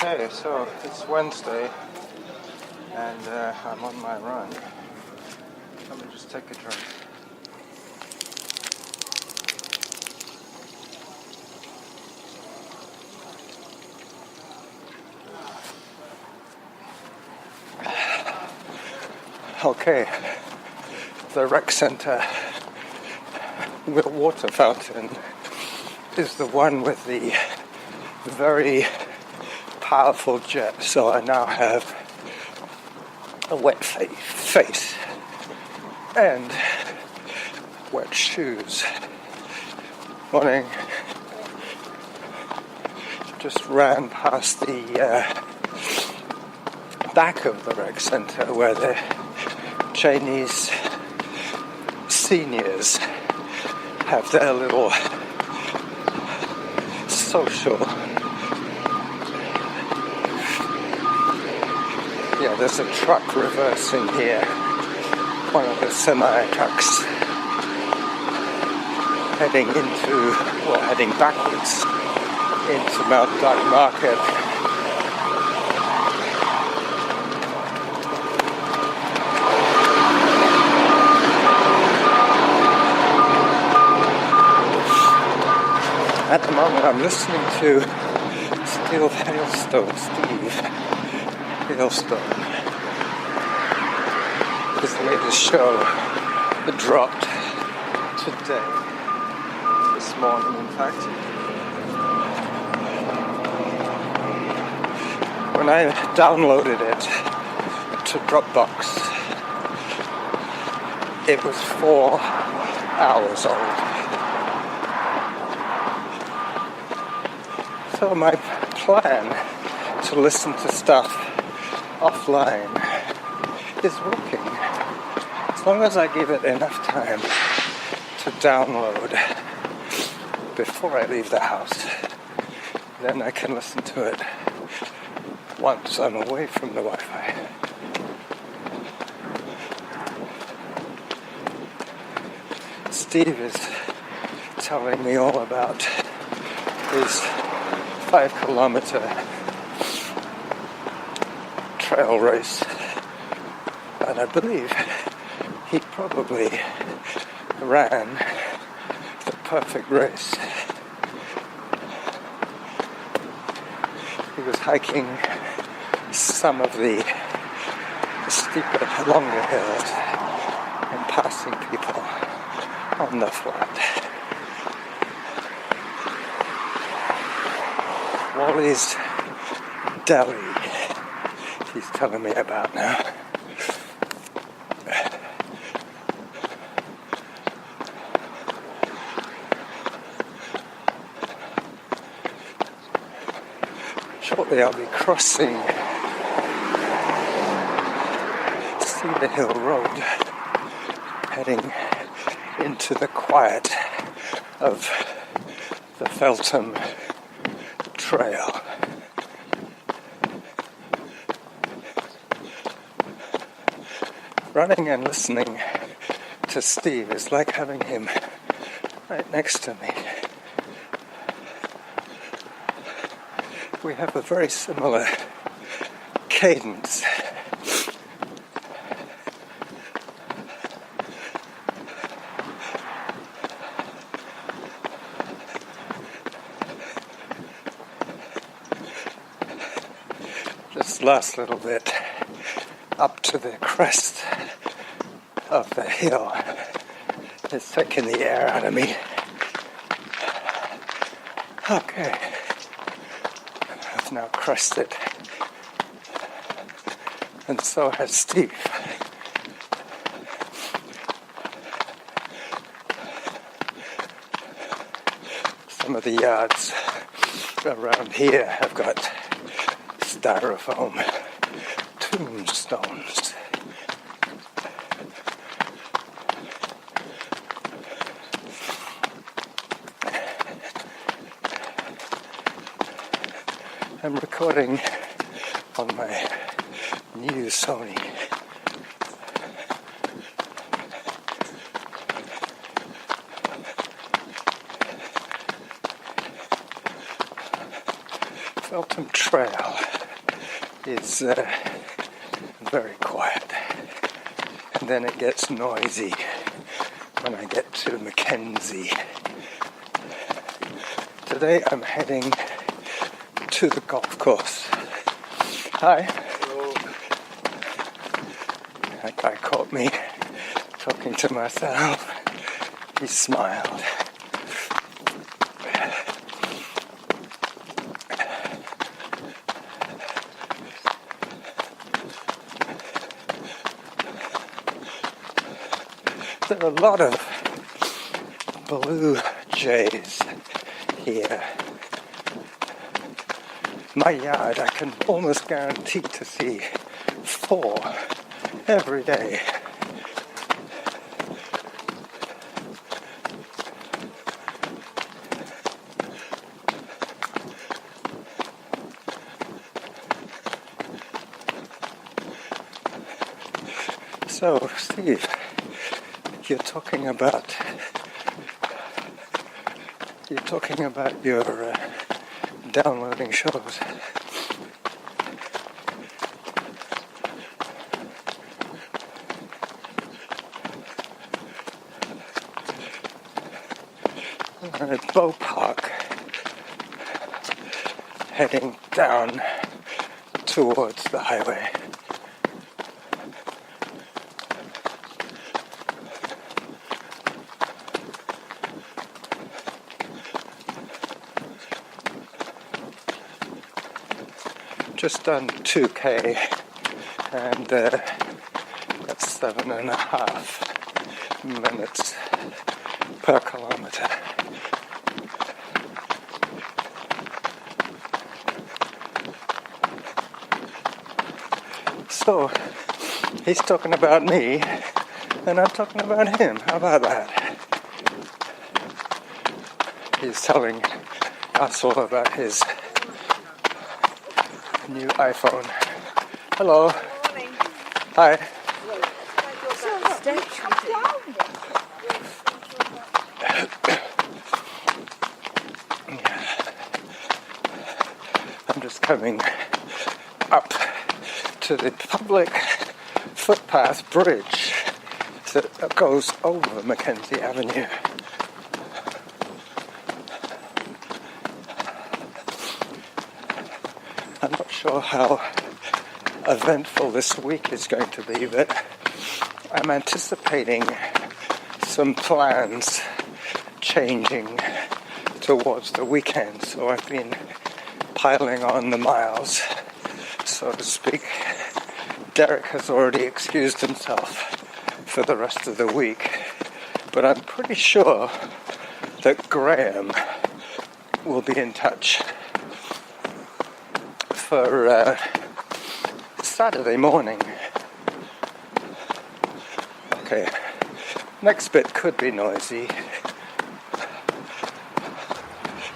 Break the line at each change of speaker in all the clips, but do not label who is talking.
Okay, so it's Wednesday and I'm on my run. Let me just take a drink. Okay, the rec center with water fountain is the one with the very powerful jet, so I now have a wet face and wet shoes. Morning. Just ran past the back of the rec center where the Chinese seniors have their little social. Yeah, there's a truck reversing here. One of the semi-trucks heading backwards into Mount Dark Market. At the moment I'm listening to Steve Hailstone. His latest show that dropped today, this morning in fact. When I downloaded it to Dropbox, it was 4 hours old. So my plan to listen to stuff offline is working. As long as I give it enough time to download before I leave the house, then I can listen to it once I'm away from the Wi-Fi. Steve is telling me all about his 5-kilometer trail race, and I believe he probably ran the perfect race. He was hiking some of the steeper, longer hills and passing people on the flat. Wally's Deli, he's telling me about now. Shortly I'll be crossing Cedar Hill Road, heading into the quiet of the Feltham Trail. Running and listening to Steve is like having him right next to me. We have a very similar cadence. This last little bit up to the crest of the hill is taking the air out of me. Okay, I've now crested, and so has Steve. Some of the yards around here have got styrofoam tombstones. I'm recording on my new Sony. Feltham Trail is very quiet, and then it gets noisy when I get to Mackenzie. Today I'm heading to the golf course. Hi.
Hello.
That guy caught me talking to myself. He smiled. There are a lot of blue jays here. My yard, I can almost guarantee to see 4 every day. So, Steve, you're talking about your downloading shows. I'm at Bow Park, heading down towards the highway. Just done 2K, and that's 7.5 minutes per kilometer. So, he's talking about me, and I'm talking about him. How about that? He's telling us all about his new iPhone. Hello.
Morning.
Hi. I'm just coming up to the public footpath bridge that goes over Mackenzie Avenue. I'm not sure how eventful this week is going to be, but I'm anticipating some plans changing towards the weekend, so I've been piling on the miles, so to speak. Derek has already excused himself for the rest of the week, but I'm pretty sure that Graham will be in touch for Saturday morning. Okay, next bit could be noisy,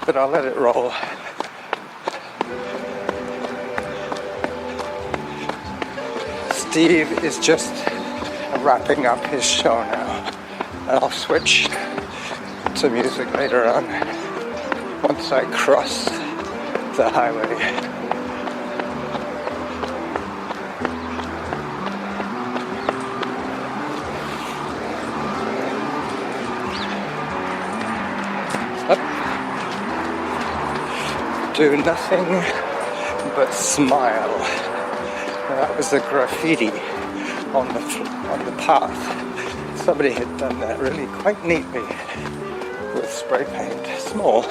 but I'll let it roll. Steve is just wrapping up his show now, and I'll switch to music later on once I cross the highway. Do nothing but smile. That was the graffiti on the path. Somebody had done that really quite neatly with spray paint. Small,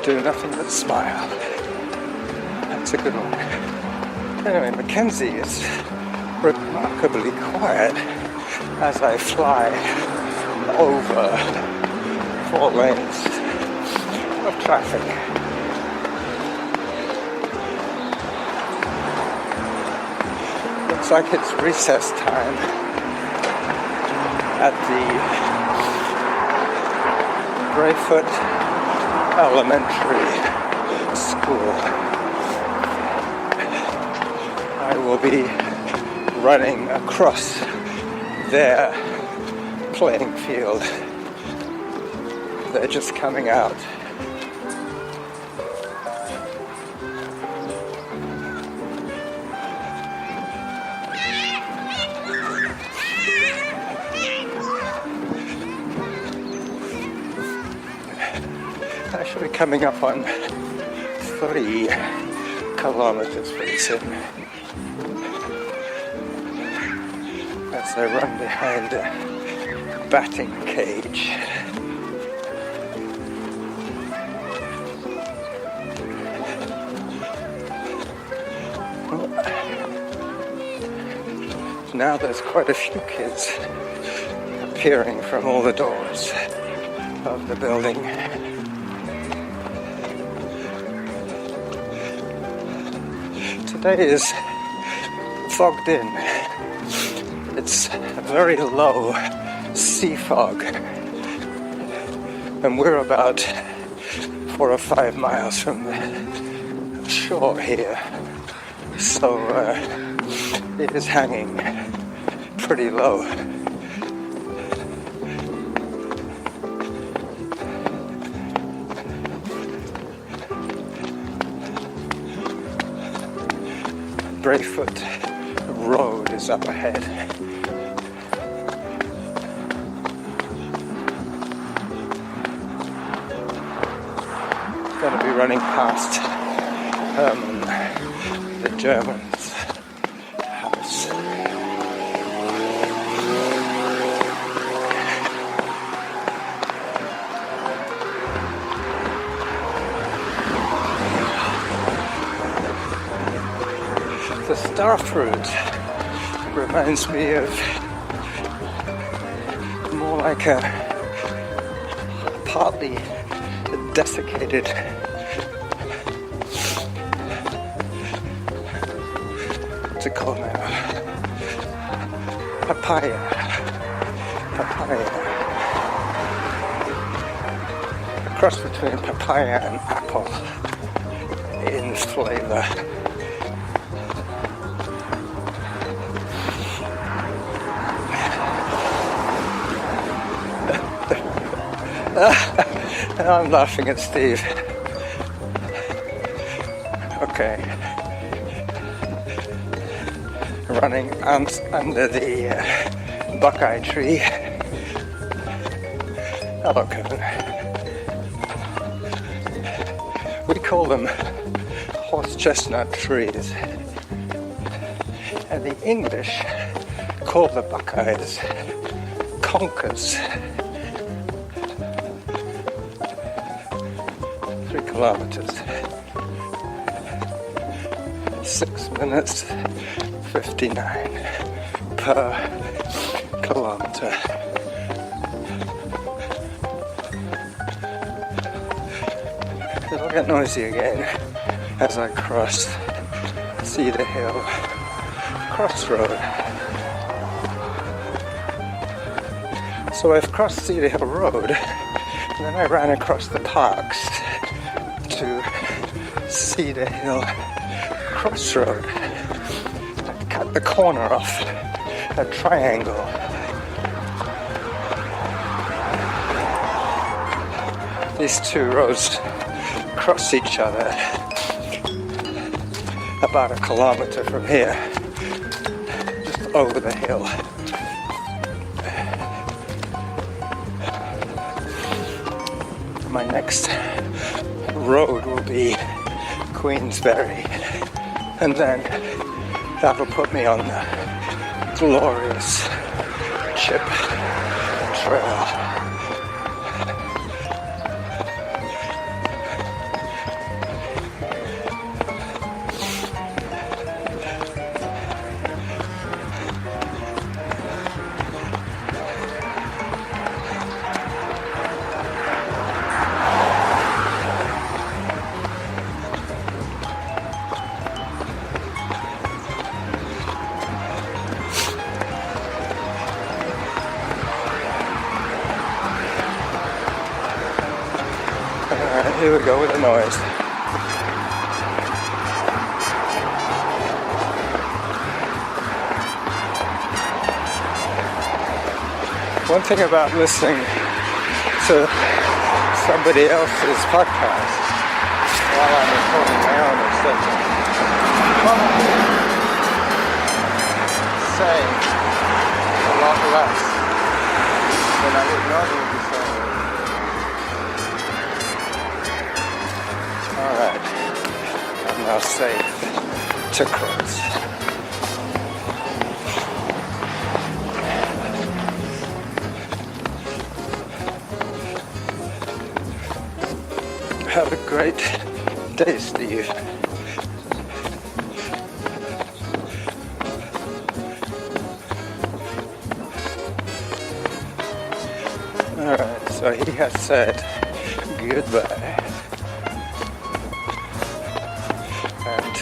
do nothing but smile. That's a good one. Anyway, Mackenzie is remarkably quiet as I fly over 4 lanes of traffic. Looks like it's recess time at the Greyfoot Elementary School. I will be running across their playing field. They're just coming out. I should be coming up on 3 kilometers pretty soon. As I run behind a batting cage. Now there's quite a few kids appearing from all the doors of the building. Today is fogged in. It's a very low sea fog, and we're about 4 or 5 miles from the shore here, so it is hanging pretty low. Greyfoot Road is up ahead. Gonna be running past Herman, the German's house. The starfruit reminds me of more like a partly desiccated what's it called now? Papaya. A cross between papaya and apple in flavor. I'm laughing at Steve. Okay. Running under the Buckeye tree. Hello, Kevin. We call them horse chestnut trees. And the English call the Buckeyes conkers. 3 kilometers. 6 minutes 59 per kilometer. It'll get noisy again as I cross Cedar Hill Crossroad. So I've crossed Cedar Hill Road, and then I ran across the parks to Cedar Hill Crossroad. I cut the corner off a triangle. These 2 roads cross each other about 1 kilometer from here, just over the hill. My next road will be Queensberry, and then that'll put me on the glorious Chip Trail. Here we go with the noise. One thing about listening to somebody else's podcast while I'm recording my own is that I'm saying a lot less than I would normally be saying. Alright, I'm now safe to cross. Have a great day, Steve. Alright, so he has said goodbye. And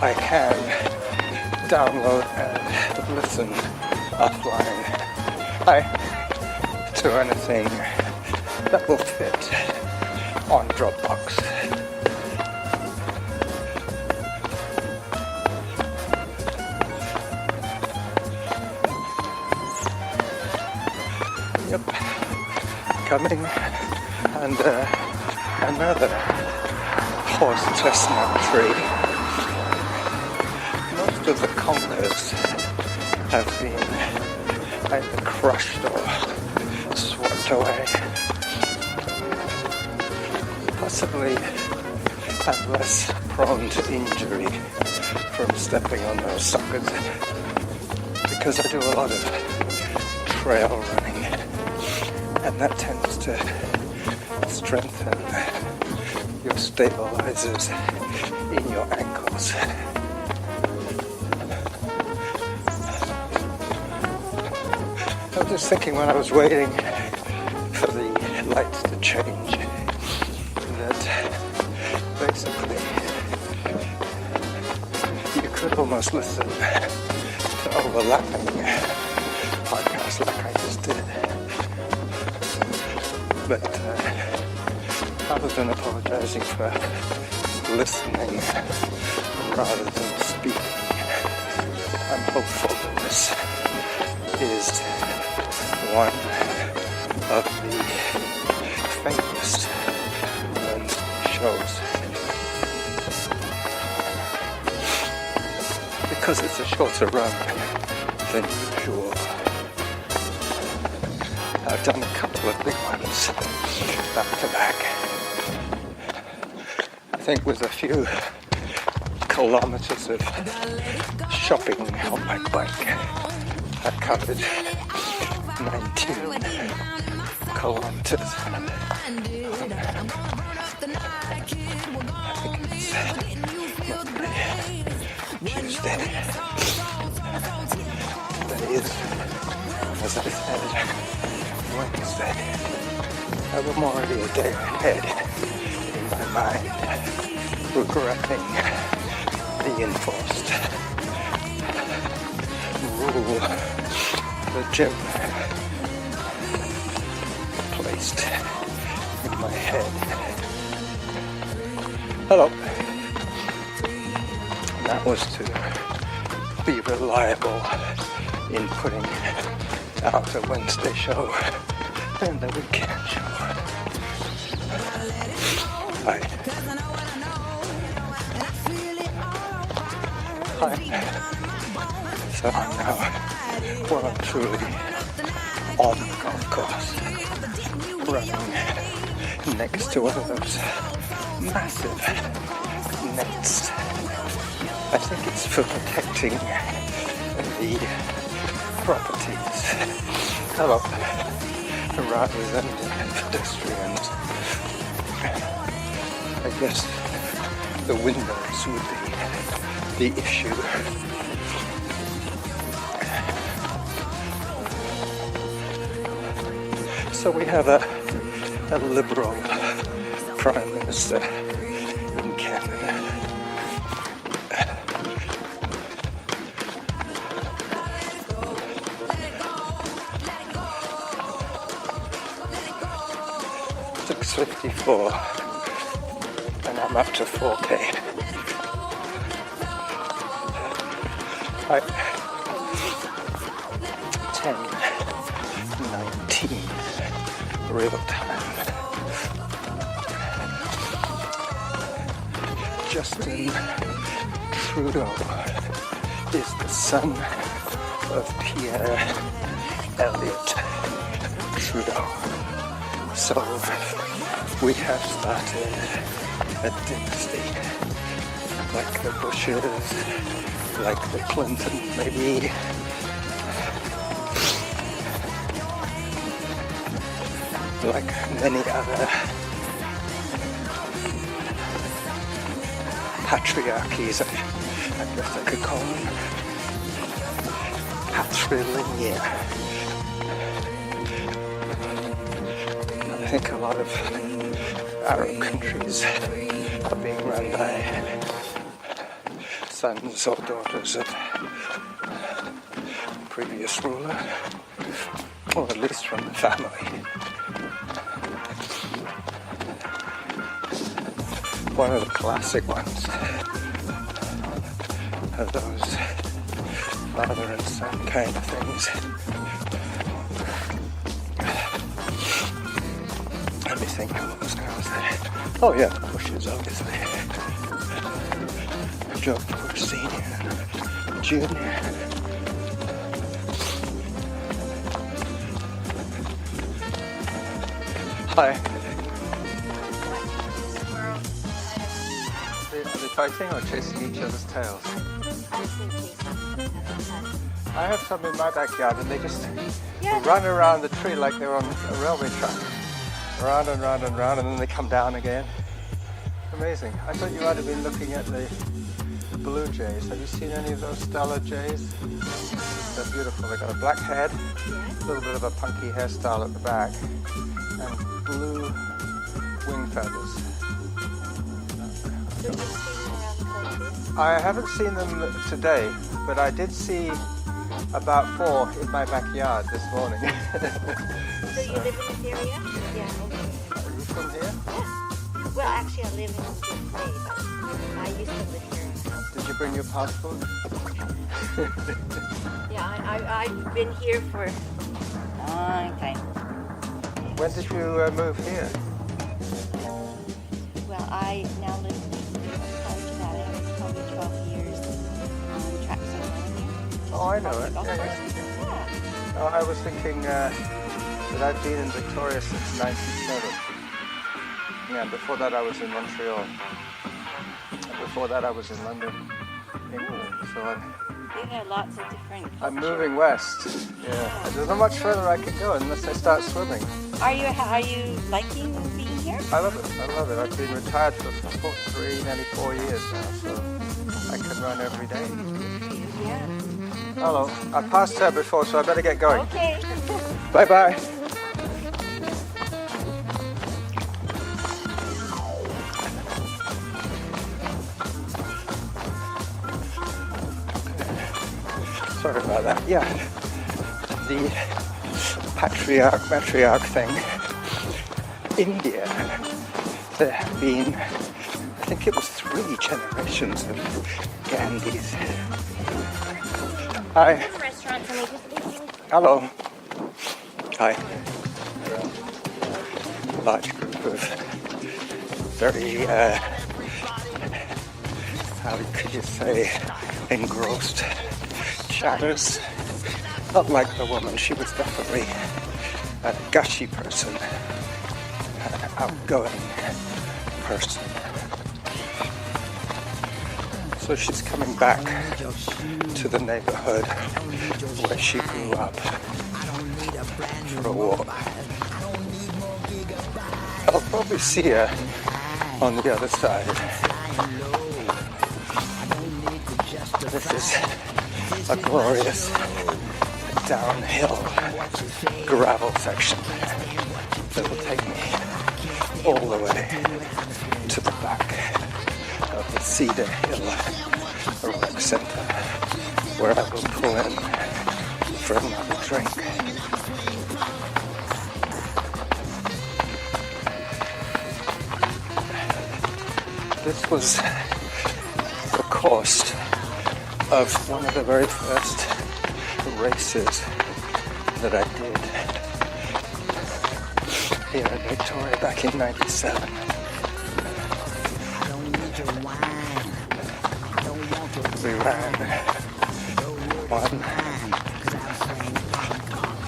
I can download and listen offline to anything that will fit on Dropbox. Yep, coming under another horse chestnut tree. Most of the conkers have been either crushed or swept away. Possibly I'm less prone to injury from stepping on those suckers because I do a lot of trail running, and that tends to strengthen your stabilizers in your ankles. I was just thinking when I was waiting for the lights to change that basically you could almost listen to overlapping podcasts like I just did. But other than apologizing for listening rather than speaking, I'm hopeful that this is one of the famous shows. Because it's a shorter run than usual, I've done a couple of big ones back to back. I think with a few kilometers of shopping on my bike, I covered 19 kilometers. Tuesday. That is, as I said, Wednesday. I'm already a day ahead in my mind, regretting the enforced rule the gym placed in my head. Hello. That was to be reliable in putting out a Wednesday show and the weekend show. Hi. So I'm now well and truly on the golf course, running next to one of those massive nets. I think it's for protecting the properties rather than pedestrians. I guess the windows would be the issue. So we have a liberal prime minister in Canada. 6:54 and I'm up to 4K. Right. 10:19 real time. Justin Trudeau is the son of Pierre Elliott Trudeau. So we have started a dynasty, like the Bushes, like the Clintons, maybe. Like many other patriarchies, I guess I could call them. Patrilineal. I think a lot of Arab countries are being run by sons or daughters of previous ruler, or at least from the family. One of the classic ones are those father and son kind of things. Let me think, what was I saying? Oh yeah, the Bushes, obviously. George Bush Senior, Junior. Hi. Are they fighting or chasing each other's tails? I have some in my backyard and they just run around the tree like they're on a railway track. Round and round and round, and then they come down again. Amazing. I thought you might have been looking at the blue jays. Have you seen any of those Stella jays? They're beautiful. They've got a black head, a little bit of a punky hairstyle at the back, and blue wing feathers. I haven't seen them today, but I did see about 4 in my backyard this morning.
So you live in this area? Yeah.
Are you from here?
Yeah. Well, actually, I live in this place, but I used to live here.
Did you bring your passport?
Yeah, I've been here for a long time.
When did you move here?
Well, I now live prior to that. I was probably 12 years on Traxon Road here.
Oh, I know it.
Golf
Yeah,
course.
yeah. Oh, I was thinking that I've been in Victoria since 97. Yeah, before that I was in Montreal. And before that I was in London, England. So
We've had lots of different cultures.
I'm moving west. Yeah. There's not much further I can go unless I start swimming.
Are you liking being here?
I love it. I love it. I've been retired for nearly 4 years now, so I can run every day.
Yeah.
Hello. I passed her before, so I better get going.
Okay.
Bye-bye. Sorry about that. Yeah, the matriarch thing. India, there have been, I think it was 3 generations of Gandhis. Hi. Hello. Hi. Large group of very, how could you say, engrossed chatters. Not like the woman, she was definitely a gushy person, an outgoing person. So she's coming back to the neighborhood where she grew up for a walk. I'll probably see her on the other side. This is a glorious downhill gravel section that will take me all the way to the back of the Cedar Hill Rec Center, where I will pull in for another drink. This was the course of one of the very first races that I did here in Victoria back in '97. We ran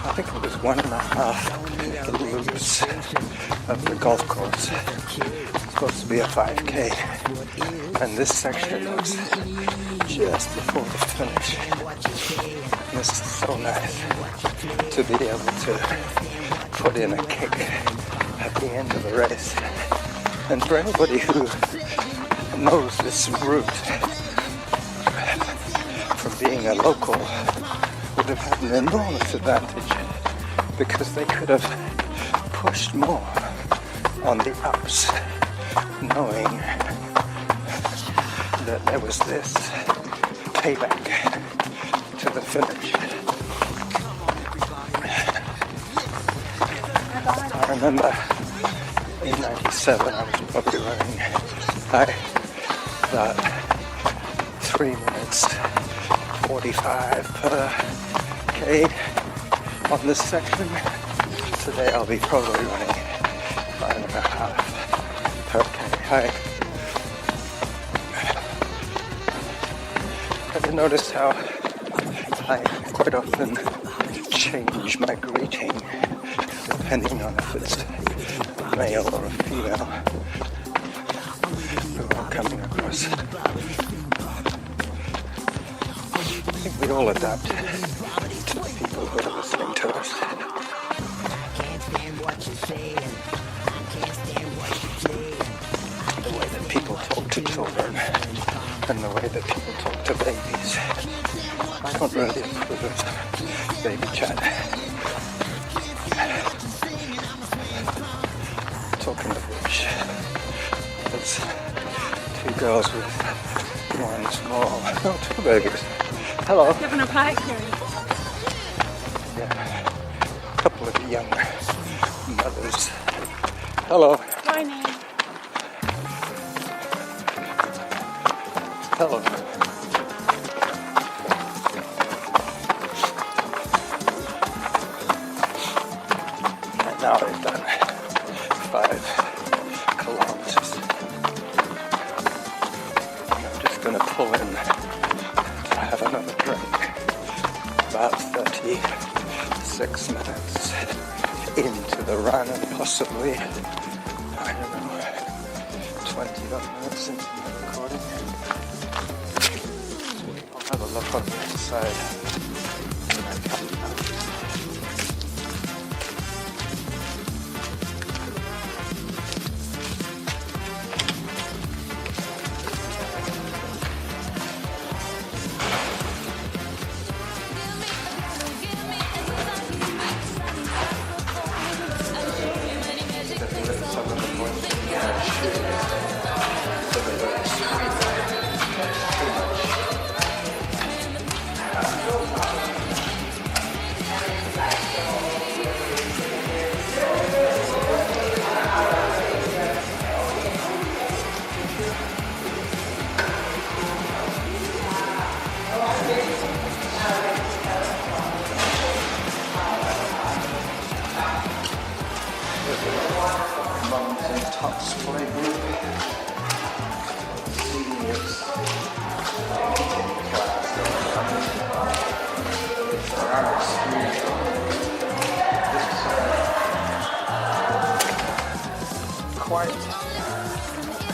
I think it was 1.5 loops of the golf course. It's supposed to be a 5K, and this section was just before the finish. And this is so nice to be able to put in a kick at the end of the race. And for anybody who knows this route from being a local, would have had an enormous advantage because they could have pushed more on the ups, knowing that there was this payback to the finish. I remember in '97 I was probably running about 3 minutes 45 per K on this section. Today I'll be probably running 5.5 per K. Have you noticed how I quite often change my greeting depending on if it's a male or a female who I'm coming across? I think we all adapt to the people who are listening to us. The way that people talk to children and the way that people talk to babies. I don't really approve of baby chat. Talking of which, there's 2 girls with 1 small, no, 2 babies. Hello.
Having a pie here.
Yeah. A couple of young mothers. Hello.
Morning.
Hello. And now they've done 5 kilometers. I'm just going to pull in to have another drink. About 36 minutes into the run and possibly, I don't know, 20 odd minutes into the recording. I'll have a look on the inside when I come out. Mums and Tots play group. Seniors. Quite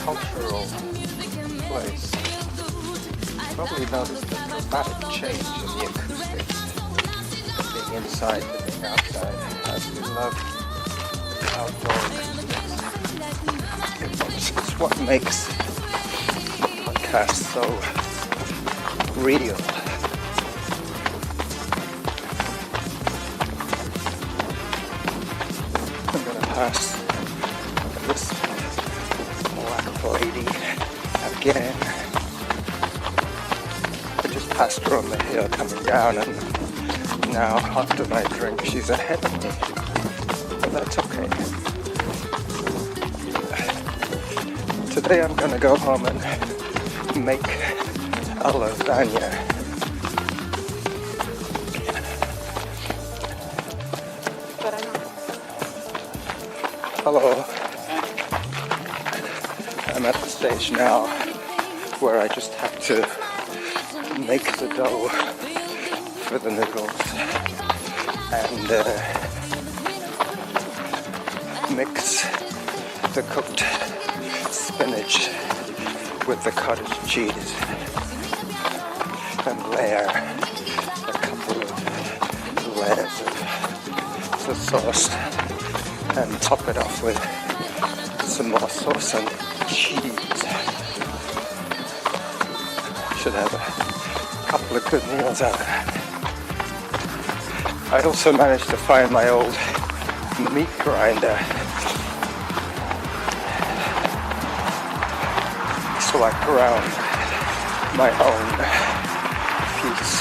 cultural place. Probably noticed the dramatic change in the acoustics of being inside to being outside, as we love outdoor acoustics. It's what makes the podcast so real. I'm going to pass this black lady again. I just passed her on the hill coming down, and now after my drink she's ahead of me. But that's okay. Today Today I'm gonna go home and make a lasagna. Hello. I'm at the stage now where I just have to make the dough for the noodles and mix the cooked spinach with the cottage cheese and layer a couple of layers of the sauce and top it off with some more sauce and cheese. Should have a couple of good meals out of that. I also managed to find my old meat grinder, so I ground my own piece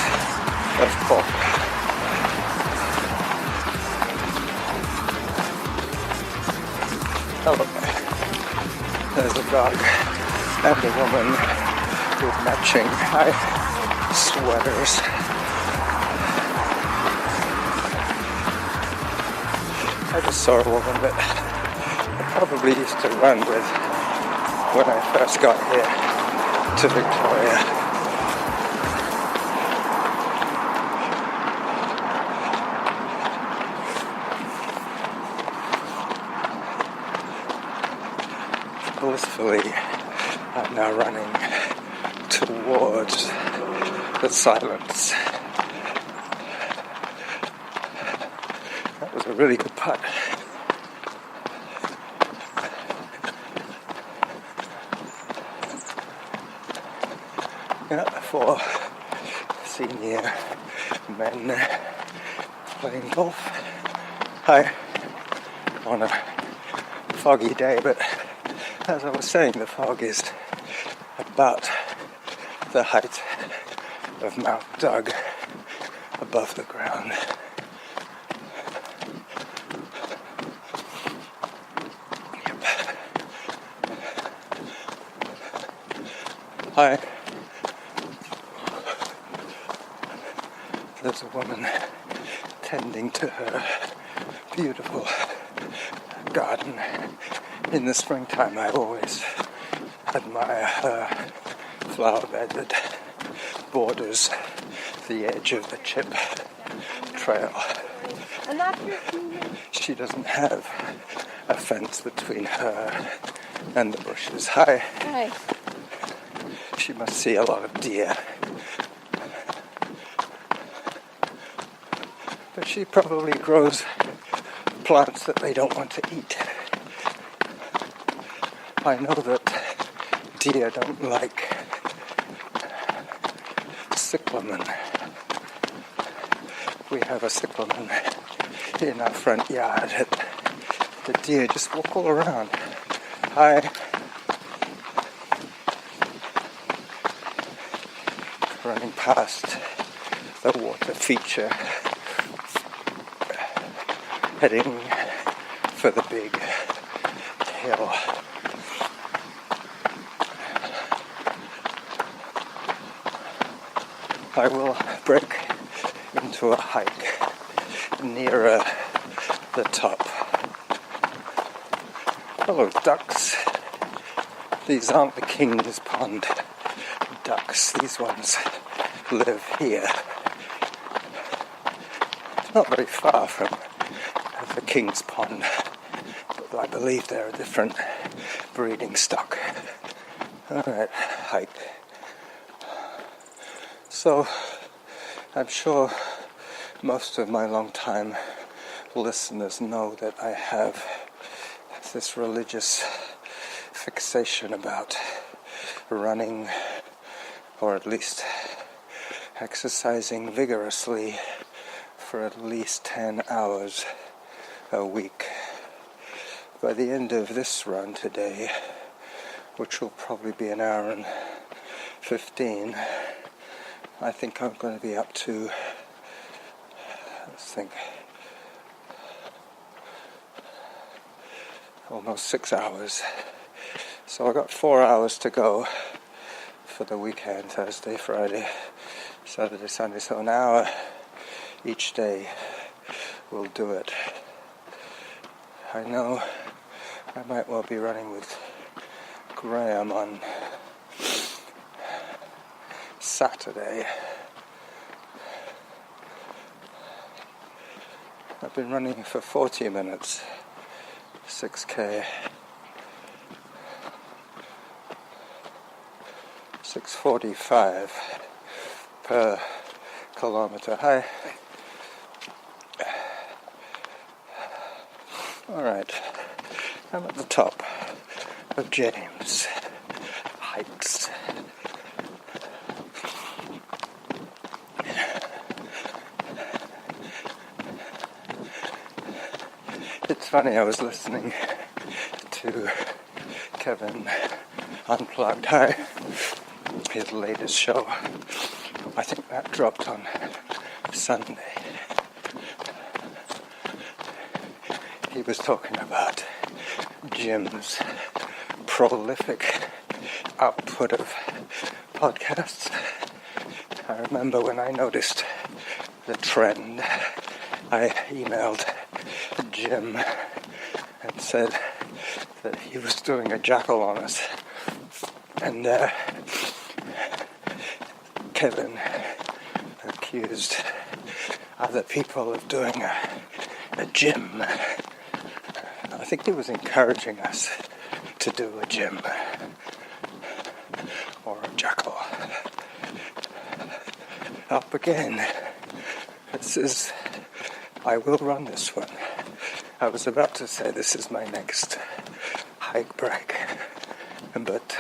of pork. Oh look, there's a dog and a woman with matching sweaters. I just saw a woman that I probably used to run with when I first got here to Victoria. Blissfully, I'm now running towards the silence. That was a really good putt. Yeah, for senior men playing golf. Hi, on a foggy day, but as I was saying, the fog is about the height of Mount Doug above the ground. Yep. Hi. There's a woman tending to her beautiful garden. In the springtime, I always admire her flower bed that borders the edge of the chip trail. She doesn't have a fence between her and the bushes. Hi.
Hi.
She must see a lot of deer. But she probably grows plants that they don't want to eat. I know that deer don't like cyclamen. We have a cyclamen in our front yard. The deer just walk all around. Hi. Running past the water feature, heading for the big hill. I will break into a hike nearer the top. Hello, ducks. These aren't the King's Pond ducks. These ones live here. It's not very far from the King's Pond, but I believe they're a different breeding stock. Alright, hike. So, I'm sure most of my long-time listeners know that I have this religious fixation about running, or at least exercising vigorously for at least 10 hours a week. By the end of this run today, which will probably be an hour and 15, I think I'm going to be up to, let's think, almost 6 hours. So I got 4 hours to go for the weekend, Thursday, Friday, Saturday, Sunday. So an hour each day will do it. I know I might well be running with Graham on Saturday. I've been running for 40 minutes, 6k, 6:45 per kilometer. Hi. Alright, I'm at the top of James Heights. It's funny, I was listening to Kevin Unplugged, his latest show. I think that dropped on Sunday. He was talking about Jim's prolific output of podcasts. I remember when I noticed the trend, I emailed Jim and said that he was doing a jackal on us. And Kevin accused other people of doing a gym. I think he was encouraging us to do a gym or a jackal. Up again. I will run this one. I was about to say this is my next hike break, but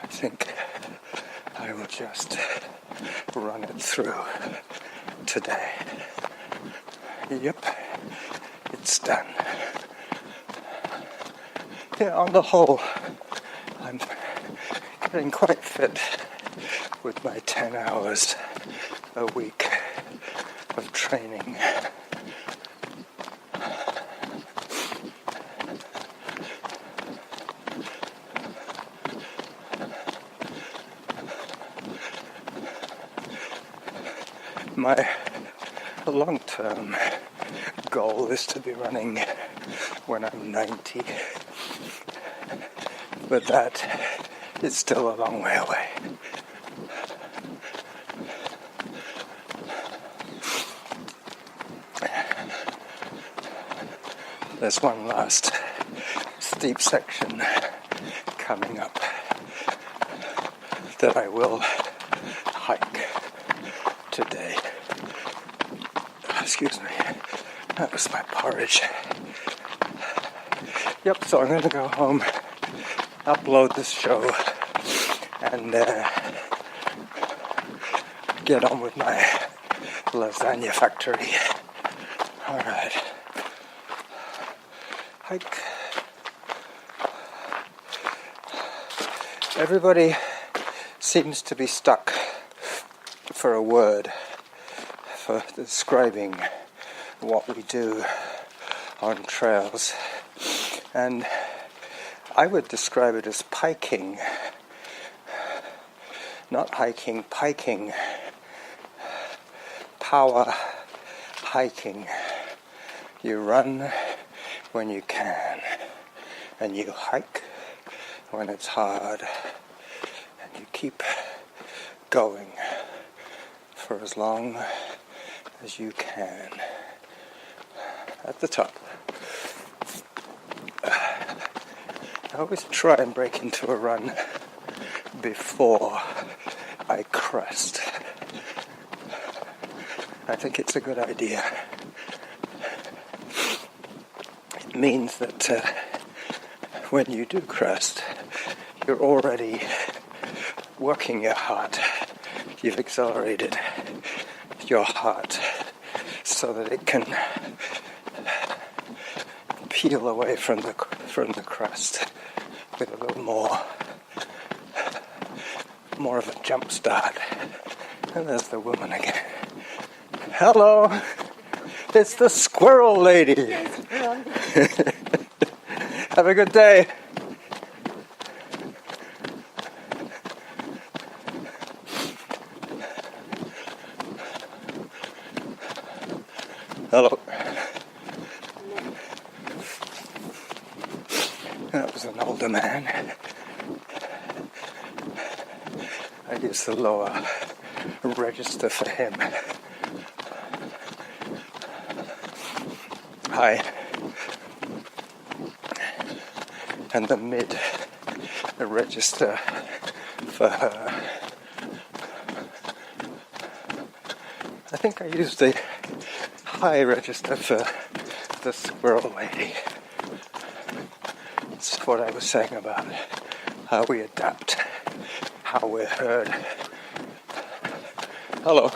I think I will just run it through today. Yep, it's done. Yeah, on the whole, I'm getting quite fit with my 10 hours a week of training. My long-term goal is to be running when I'm 90, but that is still a long way away. There's one last steep section coming up that I will hike today. Excuse me, that was my porridge. Yep, so I'm going to go home, upload this show, and get on with my lasagna factory. Alright. Hike. Everybody seems to be stuck for a word for describing what we do on trails, and I would describe it as piking, not hiking, piking, power hiking. You run when you can, and you hike when it's hard, and you keep going for as long as you can at the top. I always try and break into a run before I crest. I think it's a good idea. It means that when you do crest, you're already working your heart. You've accelerated your heart so that it can peel away from the crest with a little more of a jump start. And there's the woman again. Hello, it's the squirrel lady. Have a good day. Hello. That was an older man. I used the lower register for him. Hi. And the mid register for her. I think I used the high register for the squirrel lady. It's what I was saying about how we adapt, how we're heard. Hello.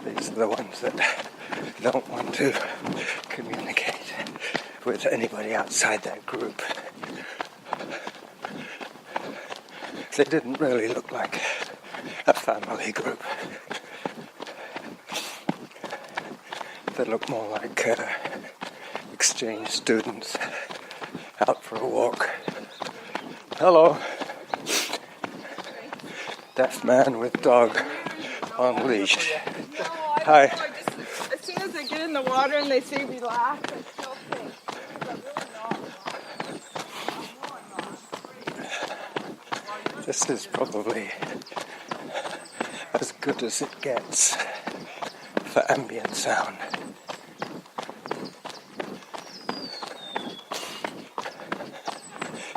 These are the ones that don't want to communicate with anybody outside their group. They didn't really look like a family group. They look more like exchange students out for a walk. Hello. Deaf man with dog on leash. Hi.
As soon as they get in the water and they say relax, I still think.
This is probably as good as it gets for ambient sound.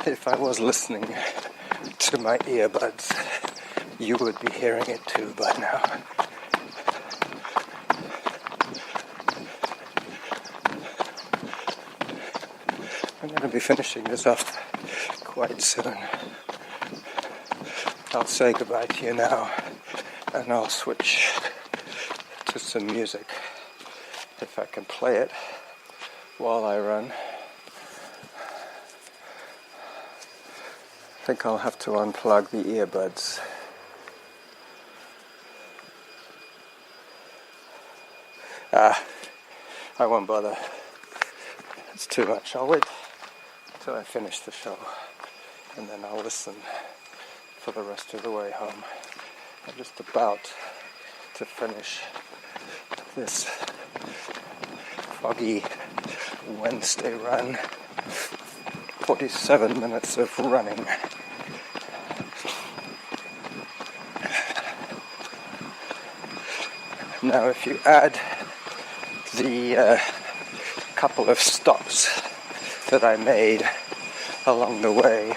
If I was listening to my earbuds, you would be hearing it too by now. I'm going to be finishing this off quite soon. I'll say goodbye to you now, and I'll switch to some music if I can play it while I run. I think I'll have to unplug the earbuds. I won't bother. It's too much. I'll wait till I finish the show, and then I'll listen for the rest of the way home. I'm just about to finish this foggy Wednesday run. 47 minutes of running. Now if you add the couple of stops that I made along the way,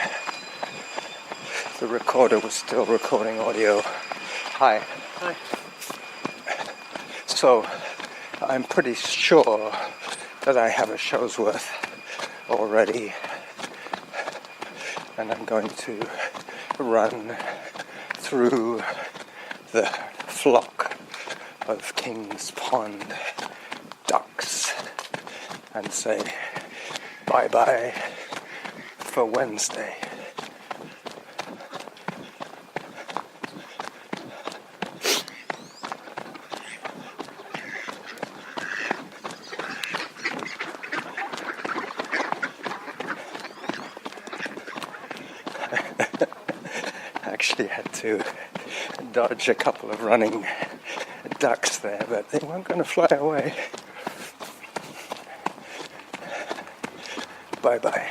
the recorder was still recording audio. Hi. Hi. So I'm pretty sure that I have a show's worth already, and I'm going to run through the flock of King's Pond ducks and say bye-bye for Wednesday. Actually had to dodge a couple of running ducks there, but they weren't going to fly away. Bye-bye.